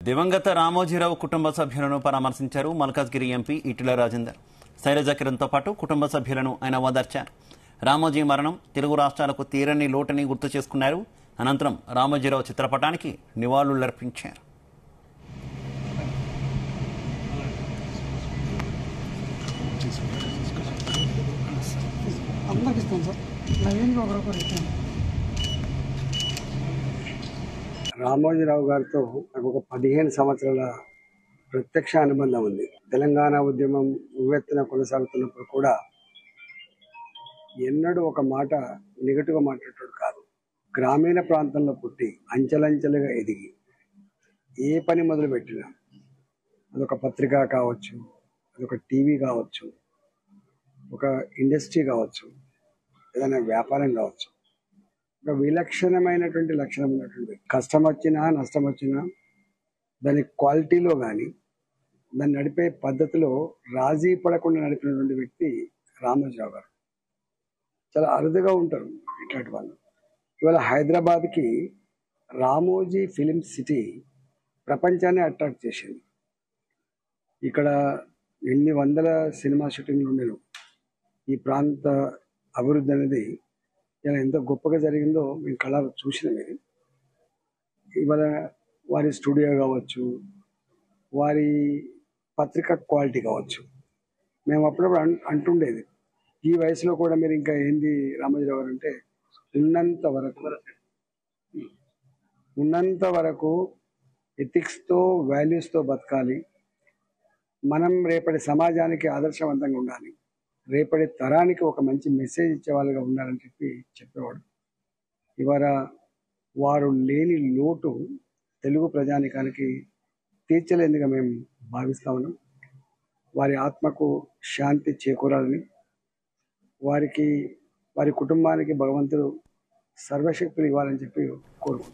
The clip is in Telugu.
దివంగత రామోజీరావు కుటుంబ సభ్యులను పరామర్శించారు మల్కాజ్గిరి ఎంపీ ఈటెల రాజేందర్. శైలజ కిరణ్తో పాటు కుటుంబ సభ్యులను ఆయన ఓదార్చారు. రామోజీ మరణం తెలుగు రాష్ట్రాలకు తీరని లోటుని గుర్తు చేసుకున్నారు. అనంతరం రామోజీరావు చిత్రపటానికి నివాళులర్పించారు. రామోజీరావు గారితో నాకు ఒక 15 సంవత్సరాల ప్రత్యక్ష అనుబంధం ఉంది. తెలంగాణ ఉద్యమం ఉవ్వెత్తున కొనసాగుతున్నప్పుడు కూడా ఎన్నడూ ఒక మాట నెగటివ్గా మాట్లాడేటోడు కాదు. గ్రామీణ ప్రాంతంలో పుట్టి అంచెలంచెలుగా ఎదిగి ఏ పని మొదలుపెట్టినా, అదొక పత్రిక కావచ్చు, అదొక టీవీ కావచ్చు, ఒక ఇండస్ట్రీ కావచ్చు, ఏదైనా వ్యాపారం కావచ్చు, ఒక విలక్షణమైనటువంటి లక్షణం ఉన్నటువంటి కష్టం వచ్చినా నష్టం వచ్చినా దాని క్వాలిటీలో కానీ దాన్ని నడిపే పద్ధతిలో రాజీ పడకుండా నడిపినటువంటి వ్యక్తి రామోజీరావు గారు. చాలా అరుదుగా ఉంటారు ఇట్లాంటి వాళ్ళు. ఇవాళ హైదరాబాద్కి రామోజీ ఫిలిం సిటీ ప్రపంచాన్ని అట్రాక్ట్ చేసింది. ఇక్కడ ఎన్ని వందల సినిమా షూటింగ్లు ఉండేను. ఈ ప్రాంత అభివృద్ధి అనేది ఇలా ఎంత గొప్పగా జరిగిందో మేము కళలు చూసినవి. ఇవాళ వారి స్టూడియో కావచ్చు, వారి పత్రిక క్వాలిటీ కావచ్చు, మేము అప్పుడప్పుడు అంటుండేది, ఈ వయసులో కూడా మీరు ఇంకా ఏంది రామోజీరావు గారు అంటే, ఉన్నంత వరకు ఎథిక్స్తో వాల్యూస్తో బతకాలి, మనం రేపటి సమాజానికి ఆదర్శవంతంగా ఉండాలి, రేపటి తరానికి ఒక మంచి మెసేజ్ ఇచ్చే వాళ్ళుగా ఉండాలని చెప్పేవాడు. ఇవాళ వారు లేని లోటు తెలుగు ప్రజానికానికి తీర్చలేనిదిగా మేము భావిస్తా ఉన్నాం. వారి ఆత్మకు శాంతి చేకూరాలని, వారి కుటుంబానికి భగవంతుడు సర్వశక్తులు ఇవ్వాలని చెప్పి కోరుకుంటున్నాం.